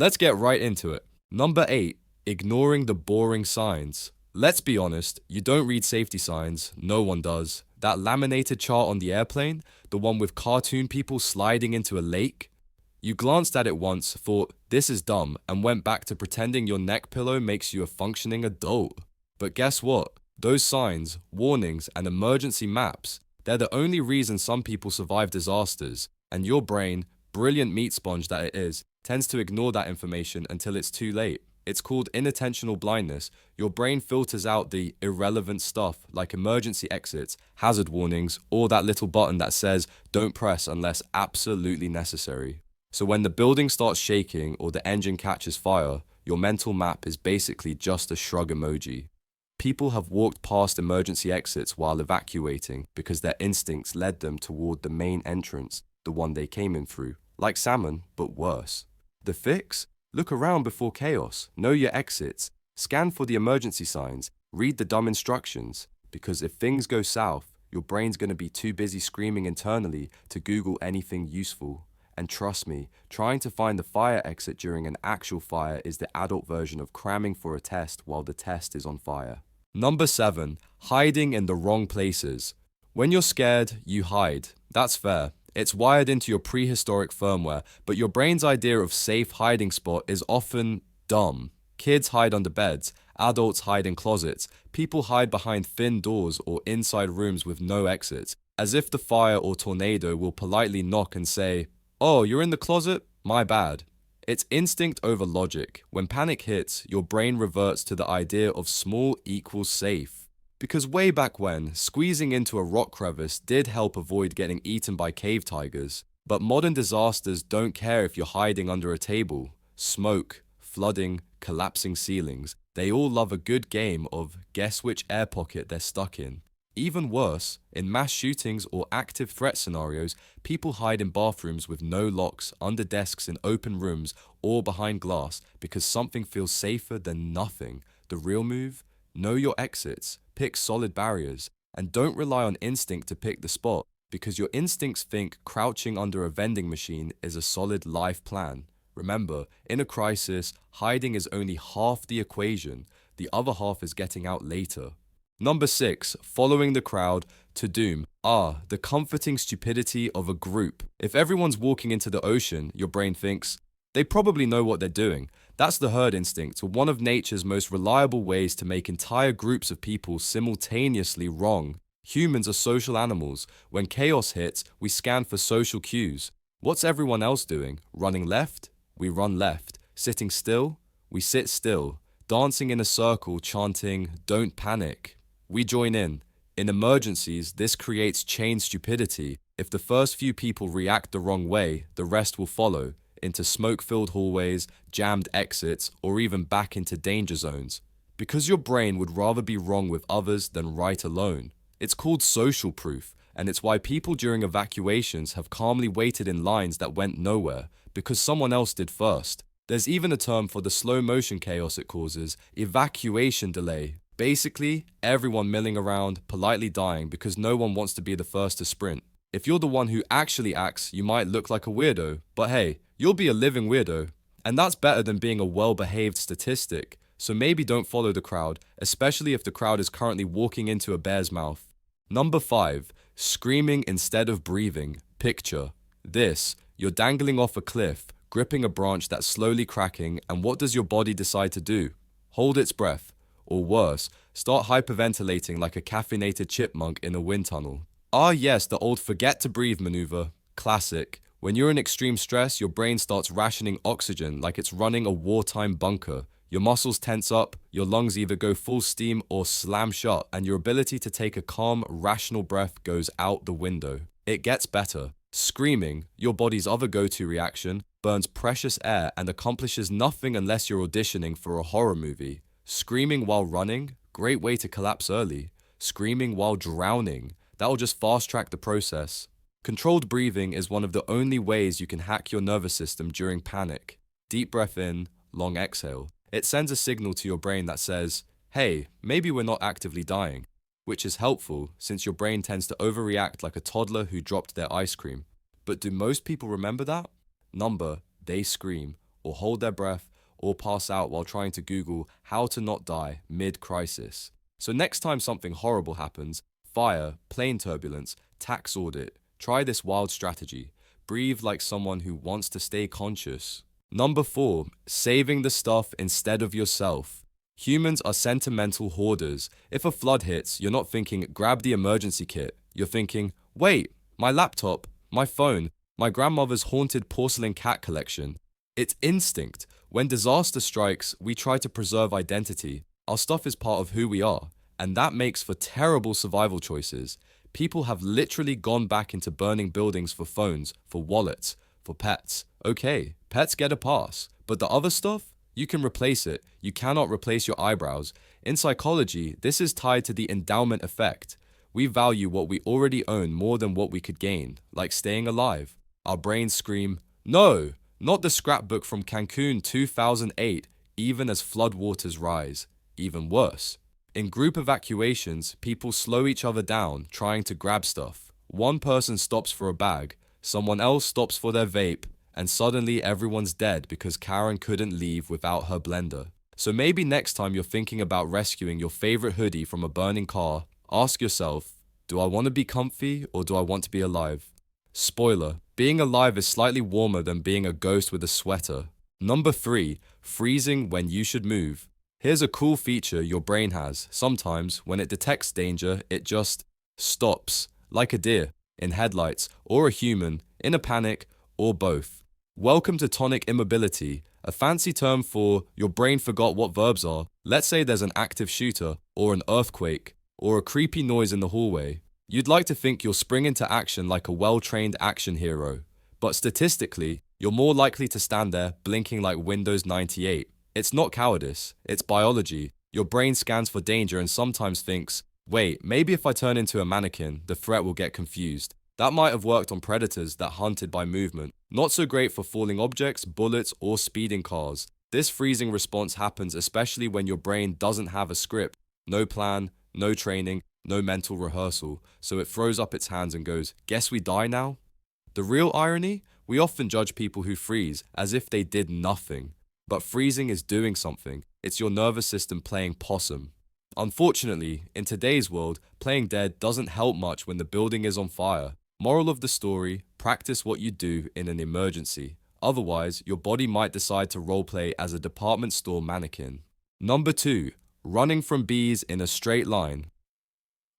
Let's get right into it. Number 8, ignoring the boring signs. Let's be honest, you don't read safety signs, no one does. That laminated chart on the airplane, the one with cartoon people sliding into a lake, you glanced at it once, thought, this is dumb, and went back to pretending your neck pillow makes you a functioning adult. But guess what? Those signs, warnings, and emergency maps, they're the only reason some people survive disasters, and your brain, brilliant meat sponge that it is, tends to ignore that information until it's too late. It's called inattentional blindness. Your brain filters out the irrelevant stuff like emergency exits, hazard warnings, or that little button that says, don't press unless absolutely necessary. So when the building starts shaking or the engine catches fire, your mental map is basically just a shrug emoji. People have walked past emergency exits while evacuating because their instincts led them toward the main entrance, the one they came in through, like salmon, but worse. The fix? Look around before chaos, know your exits, scan for the emergency signs, read the dumb instructions, because if things go south, your brain's going to be too busy screaming internally to Google anything useful. And trust me, trying to find the fire exit during an actual fire is the adult version of cramming for a test while the test is on fire. Number 7, hiding in the wrong places. When you're scared, you hide. That's fair. It's wired into your prehistoric firmware, but your brain's idea of safe hiding spot is often dumb. Kids hide under beds, adults hide in closets, people hide behind thin doors or inside rooms with no exits, as if the fire or tornado will politely knock and say, "Oh, you're in the closet? My bad." It's instinct over logic. When panic hits, your brain reverts to the idea of small equals safe. Because way back when, squeezing into a rock crevice did help avoid getting eaten by cave tigers. But modern disasters don't care if you're hiding under a table. Smoke, flooding, collapsing ceilings. They all love a good game of guess which air pocket they're stuck in. Even worse, in mass shootings or active threat scenarios, people hide in bathrooms with no locks, under desks in open rooms, or behind glass because something feels safer than nothing. The real move? Know your exits, pick solid barriers, and don't rely on instinct to pick the spot because your instincts think crouching under a vending machine is a solid life plan. Remember, in a crisis, hiding is only half the equation. The other half is getting out later. Number 6, following the crowd to doom. The comforting stupidity of a group. If everyone's walking into the ocean, your brain thinks, they probably know what they're doing. That's the herd instinct, one of nature's most reliable ways to make entire groups of people simultaneously wrong. Humans are social animals. When chaos hits, we scan for social cues. What's everyone else doing? Running left? We run left. Sitting still? We sit still. Dancing in a circle, chanting, "Don't panic." We join in. In emergencies, this creates chain stupidity. If the first few people react the wrong way, the rest will follow, into smoke-filled hallways, jammed exits, or even back into danger zones. Because your brain would rather be wrong with others than right alone. It's called social proof, and it's why people during evacuations have calmly waited in lines that went nowhere, because someone else did first. There's even a term for the slow motion chaos it causes, evacuation delay. Basically, everyone milling around, politely dying because no one wants to be the first to sprint. If you're the one who actually acts, you might look like a weirdo, but hey, you'll be a living weirdo. And that's better than being a well-behaved statistic. So maybe don't follow the crowd, especially if the crowd is currently walking into a bear's mouth. Number 5, screaming instead of breathing. Picture this, you're dangling off a cliff, gripping a branch that's slowly cracking, and what does your body decide to do? Hold its breath. Or worse, start hyperventilating like a caffeinated chipmunk in a wind tunnel. Yes, the old forget to breathe maneuver. Classic. When you're in extreme stress, your brain starts rationing oxygen like it's running a wartime bunker. Your muscles tense up, your lungs either go full steam or slam shut, and your ability to take a calm, rational breath goes out the window. It gets better. Screaming, your body's other go-to reaction, burns precious air and accomplishes nothing unless you're auditioning for a horror movie. Screaming while running, great way to collapse early. Screaming while drowning, that'll just fast track the process. Controlled breathing is one of the only ways you can hack your nervous system during panic. Deep breath in, long exhale. It sends a signal to your brain that says, hey, maybe we're not actively dying, which is helpful since your brain tends to overreact like a toddler who dropped their ice cream. But do most people remember that? Number, they scream, or hold their breath, or pass out while trying to Google how to not die mid-crisis. So next time something horrible happens, fire, plane turbulence, tax audit, try this wild strategy. Breathe like someone who wants to stay conscious. Number 4, saving the stuff instead of yourself. Humans are sentimental hoarders. If a flood hits, you're not thinking, grab the emergency kit. You're thinking, wait, my laptop, my phone, my grandmother's haunted porcelain cat collection. It's instinct. When disaster strikes, we try to preserve identity. Our stuff is part of who we are, and that makes for terrible survival choices. People have literally gone back into burning buildings for phones, for wallets, for pets. Okay, pets get a pass, but the other stuff? You can replace it. You cannot replace your eyebrows. In psychology, this is tied to the endowment effect. We value what we already own more than what we could gain, like staying alive. Our brains scream, no, not the scrapbook from Cancun 2008, even as floodwaters rise. Even worse. In group evacuations, people slow each other down, trying to grab stuff. One person stops for a bag, someone else stops for their vape, and suddenly everyone's dead because Karen couldn't leave without her blender. So maybe next time you're thinking about rescuing your favorite hoodie from a burning car, ask yourself, do I want to be comfy or do I want to be alive? Spoiler, being alive is slightly warmer than being a ghost with a sweater. Number 3, freezing when you should move. Here's a cool feature your brain has. Sometimes, when it detects danger, it just stops, like a deer, in headlights, or a human, in a panic, or both. Welcome to tonic immobility, a fancy term for your brain forgot what verbs are. Let's say there's an active shooter, or an earthquake, or a creepy noise in the hallway. You'd like to think you'll spring into action like a well-trained action hero. But statistically, you're more likely to stand there blinking like Windows 98. It's not cowardice, it's biology. Your brain scans for danger and sometimes thinks, wait, maybe if I turn into a mannequin, the threat will get confused. That might have worked on predators that hunted by movement. Not so great for falling objects, bullets, or speeding cars. This freezing response happens especially when your brain doesn't have a script. No plan, no training, no mental rehearsal. So it throws up its hands and goes, guess we die now? The real irony? We often judge people who freeze as if they did nothing. But freezing is doing something. It's your nervous system playing possum. Unfortunately, in today's world, playing dead doesn't help much when the building is on fire. Moral of the story, practice what you do in an emergency. Otherwise, your body might decide to roleplay as a department store mannequin. Number 2, running from bees in a straight line.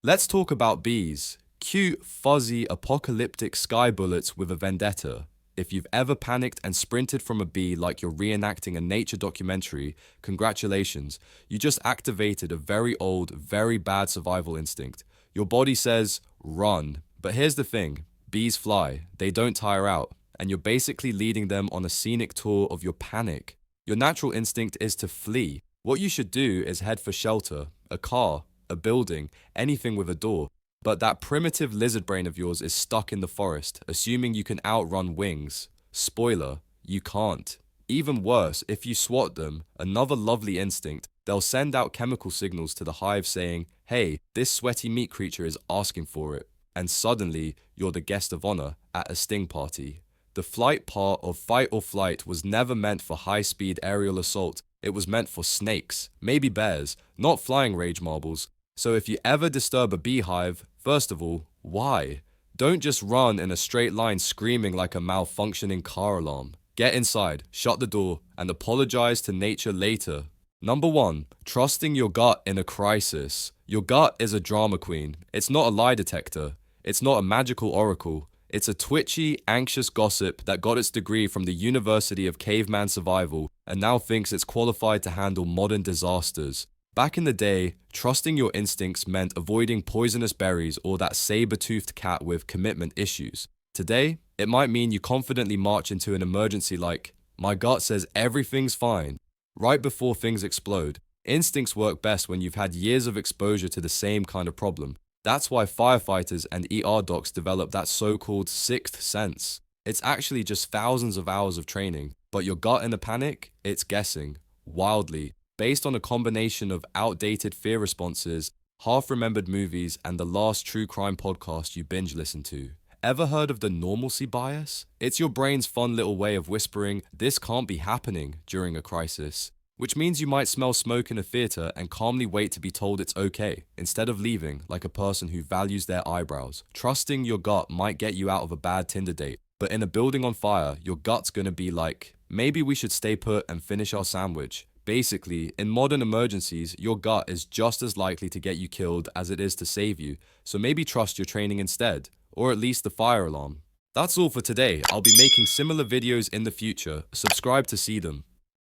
Let's talk about bees. Cute, fuzzy, apocalyptic sky bullets with a vendetta. If you've ever panicked and sprinted from a bee like you're reenacting a nature documentary, congratulations, you just activated a very old, very bad survival instinct. Your body says, run. But here's the thing, bees fly, they don't tire out, and you're basically leading them on a scenic tour of your panic. Your natural instinct is to flee. What you should do is head for shelter, a car, a building, anything with a door. But that primitive lizard brain of yours is stuck in the forest, assuming you can outrun wings. Spoiler, you can't. Even worse, if you swat them, another lovely instinct, they'll send out chemical signals to the hive saying, hey, this sweaty meat creature is asking for it. And suddenly, you're the guest of honor at a sting party. The flight part of fight or flight was never meant for high-speed aerial assault. It was meant for snakes, maybe bears, not flying rage marbles. So if you ever disturb a beehive, first of all, why? Don't just run in a straight line screaming like a malfunctioning car alarm. Get inside, shut the door, and apologize to nature later. Number 1, trusting your gut in a crisis. Your gut is a drama queen. It's not a lie detector. It's not a magical oracle. It's a twitchy, anxious gossip that got its degree from the University of Caveman Survival and now thinks it's qualified to handle modern disasters. Back in the day, trusting your instincts meant avoiding poisonous berries or that saber-toothed cat with commitment issues. Today, it might mean you confidently march into an emergency like, my gut says everything's fine, right before things explode. Instincts work best when you've had years of exposure to the same kind of problem. That's why firefighters and ER docs develop that so-called sixth sense. It's actually just thousands of hours of training, but your gut in a panic, it's guessing, wildly, based on a combination of outdated fear responses, half-remembered movies, and the last true crime podcast you binge listened to. Ever heard of the normalcy bias? It's your brain's fun little way of whispering, this can't be happening during a crisis. Which means you might smell smoke in a theater and calmly wait to be told it's okay, instead of leaving like a person who values their eyebrows. Trusting your gut might get you out of a bad Tinder date, but in a building on fire, your gut's gonna be like, maybe we should stay put and finish our sandwich. Basically, in modern emergencies, your gut is just as likely to get you killed as it is to save you, so maybe trust your training instead, or at least the fire alarm. That's all for today. I'll be making similar videos in the future. Subscribe to see them.